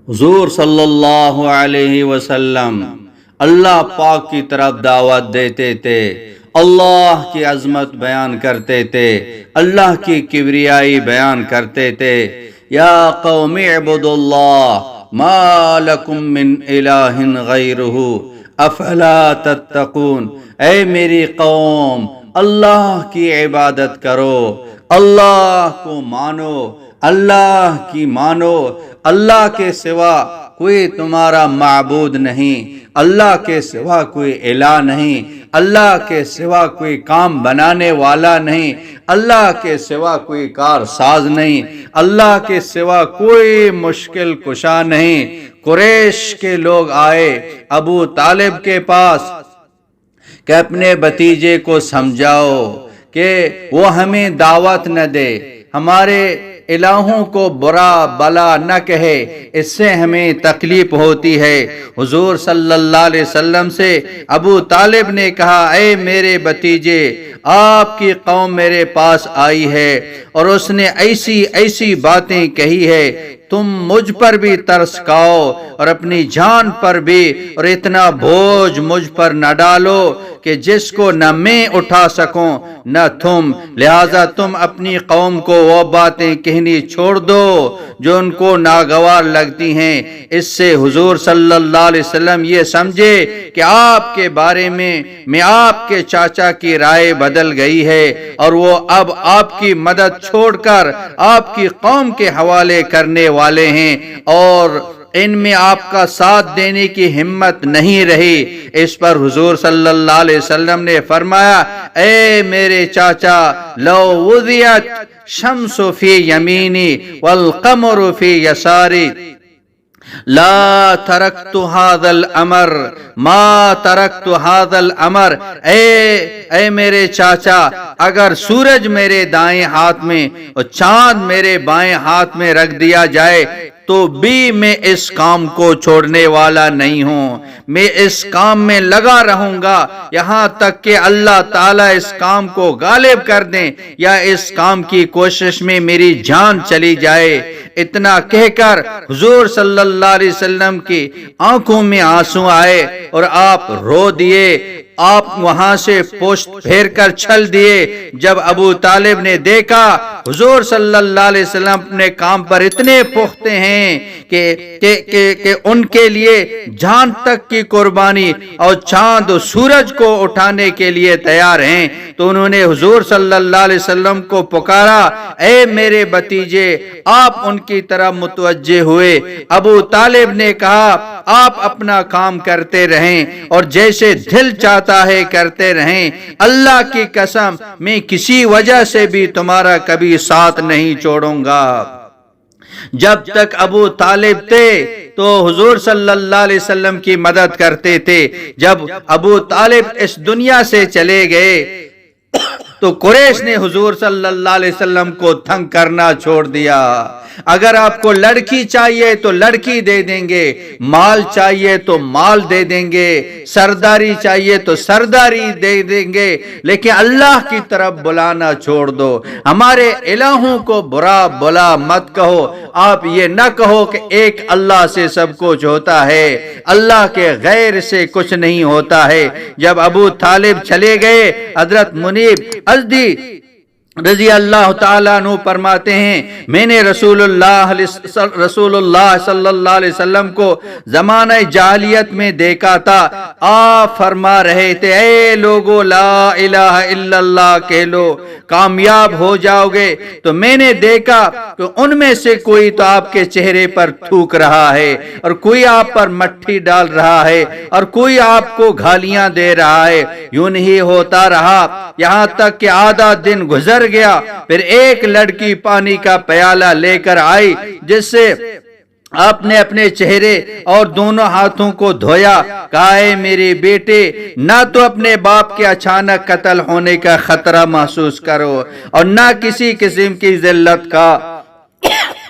حضور صلی اللہ علیہ وسلم اللہ پاک کی طرف دعوت دیتے تھے، اللہ کی عظمت بیان کرتے تھے، اللہ کی کبریائی بیان کرتے تھے۔ یا قوم اعبدوا اللہ ما لکم من الہ غیرہ افلا تتقون، اے میری قوم اللہ کی عبادت کرو، اللہ کو مانو، اللہ کی مانو، اللہ کے سوا کوئی تمہارا معبود نہیں، اللہ کے سوا کوئی الہ نہیں، اللہ کے سوا کوئی کام بنانے والا نہیں، اللہ کے سوا کوئی کار ساز نہیں، اللہ کے سوا کوئی مشکل کشا نہیں۔ قریش کے لوگ آئے ابو طالب کے پاس کہ اپنے بھتیجے کو سمجھاؤ کہ وہ ہمیں دعوت نہ دے، ہمارے الہوں کو برا بلا نہ کہے، اس سے ہمیں تکلیف ہوتی ہے۔ حضور صلی اللہ علیہ وسلم سے ابو طالب نے کہا، اے میرے بھتیجے، آپ کی قوم میرے پاس آئی ہے اور اس نے ایسی ایسی باتیں کہی ہے، تم مجھ پر بھی ترس کھاؤ اور اپنی جان پر بھی، اور اتنا بوجھ مجھ پر نہ ڈالو کہ جس کو نہ میں اٹھا سکوں نہ تم، لہذا تم اپنی قوم کو وہ باتیں کہنی چھوڑ دو جو ان کو ناگوار لگتی ہیں۔ اس سے حضور صلی اللہ علیہ وسلم یہ سمجھے کہ آپ کے بارے میں آپ کے چاچا کی رائے بدل گئی ہے اور وہ اب آپ کی مدد چھوڑ کر آپ کی قوم کے حوالے کرنے والے ہیں، اور ان میں آپ کا ساتھ دینے کی ہمت نہیں رہی۔ اس پر حضور صلی اللہ علیہ وسلم نے فرمایا، اے میرے چاچا، لو وضعت شمس فی یمینی والقمر فی یساری لا ترکت هذا الامر ما ترکت هذا الامر، اے میرے چاچا، اگر سورج میرے دائیں ہاتھ میں اور چاند میرے بائیں ہاتھ میں رکھ دیا جائے تو بھی میں اس کام کو چھوڑنے والا نہیں ہوں، میں اس کام میں لگا رہوں گا یہاں تک کہ اللہ تعالیٰ اس کام کو غالب کر دیں یا اس کام کی کوشش میں میری جان چلی جائے۔ اتنا کہہ کر حضور صلی اللہ علیہ وسلم کی آنکھوں میں آنسو آئے اور آپ رو دیے، آپ وہاں سے پشت پھیر کر چل دیے۔ جب ابو طالب نے دیکھا حضور صلی اللہ علیہ وسلم اپنے کام پر اتنے پختہ ہیں کہ ان کے لیے جان تک کی قربانی اور چاند و سورج کو اٹھانے کے لیے تیار ہیں، تو انہوں نے حضور صلی اللہ علیہ وسلم کو پکارا، اے میرے بھتیجے، آپ ان کی طرف متوجہ ہوئے۔ ابو طالب نے کہا، آپ اپنا کام کرتے رہیں اور جیسے دل چاہتا ہے کرتے رہیں، اللہ کی قسم میں کسی وجہ سے بھی تمہارا کبھی ساتھ نہیں چھوڑوں گا۔ جب تک ابو طالب تھے تو حضور صلی اللہ علیہ وسلم کی مدد کرتے تھے، جب ابو طالب اس دنیا سے چلے گئے تو قریش نے حضور صلی اللہ علیہ وسلم کو تنگ کرنا چھوڑ دیا۔ اگر آپ کو لڑکی چاہیے تو لڑکی دے دیں گے، مال چاہیے تو مال دے دیں گے، سرداری چاہیے تو سرداری دے دیں گے، لیکن اللہ کی طرف بلانا چھوڑ دو، ہمارے الہوں کو برا بلا مت کہو۔ آپ یہ نہ کہو کہ ایک اللہ سے سب کچھ ہوتا ہے، اللہ کے غیر سے کچھ نہیں ہوتا ہے۔ جب ابو طالب چلے گئے، حضرت منیب ازدی رضی اللہ تعالیٰ عنہ فرماتے ہیں، میں نے رسول اللہ صلی اللہ علیہ وسلم کو زمانہ جاہلیت میں دیکھا تھا، آپ فرما رہے تھے، اے لوگو لا الہ الا اللہ کہہ لو کامیاب ہو جاؤ گے۔ تو میں نے دیکھا کہ ان میں سے کوئی تو آپ کے چہرے پر تھوک رہا ہے اور کوئی آپ پر مٹی ڈال رہا ہے اور کوئی آپ کو گالیاں دے رہا ہے۔ یوں ہی ہوتا رہا یہاں تک کہ آدھا دن گزر گیا، پھر ایک لڑکی پانی کا پیالہ لے کر آئی جس سے آپ نے اپنے چہرے اور دونوں ہاتھوں کو دھویا، کہا، اے میرے بیٹے، نہ تو اپنے باپ کے اچانک قتل ہونے کا خطرہ محسوس کرو اور نہ کسی قسم کی ذلت کا۔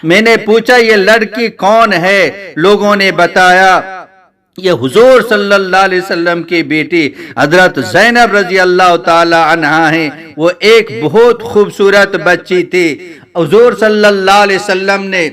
میں نے پوچھا، یہ لڑکی کون ہے؟ لوگوں نے بتایا یہ حضور صلی اللہ علیہ وسلم کی بیٹی حضرت زینب رضی اللہ تعالی عنہا ہیں۔ وہ ایک بہت خوبصورت بچی تھی۔ حضور صلی اللہ علیہ وسلم نے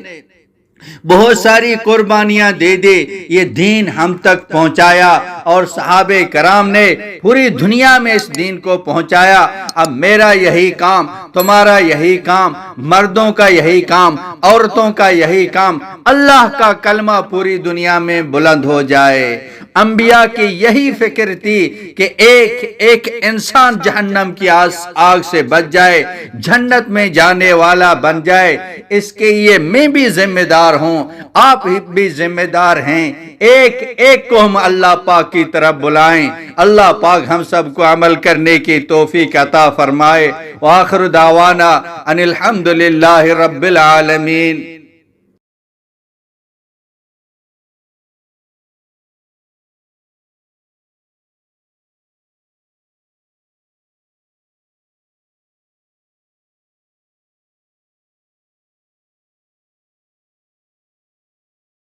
بہت ساری قربانیاں دے دے، یہ دین ہم تک پہنچایا اور صحابہ کرام نے پوری دنیا میں اس دین کو پہنچایا۔ اب میرا یہی کام، تمہارا یہی کام، مردوں کا یہی کام، عورتوں کا یہی کام، اللہ کا کلمہ پوری دنیا میں بلند ہو جائے۔ انبیاء کی یہی فکر تھی کہ ایک ایک انسان جہنم کی آگ سے بچ جائے، جنت میں جانے والا بن جائے۔ اس کے لیے میں بھی ذمہ دار ہوں، آپ بھی ذمہ دار ہیں۔ ایک ایک کو ہم اللہ پاک کی طرف بلائیں۔ اللہ پاک ہم سب کو عمل کرنے کی توفیق عطا فرمائے۔ وآخر دعوانا ان الحمد للہ رب العالمین۔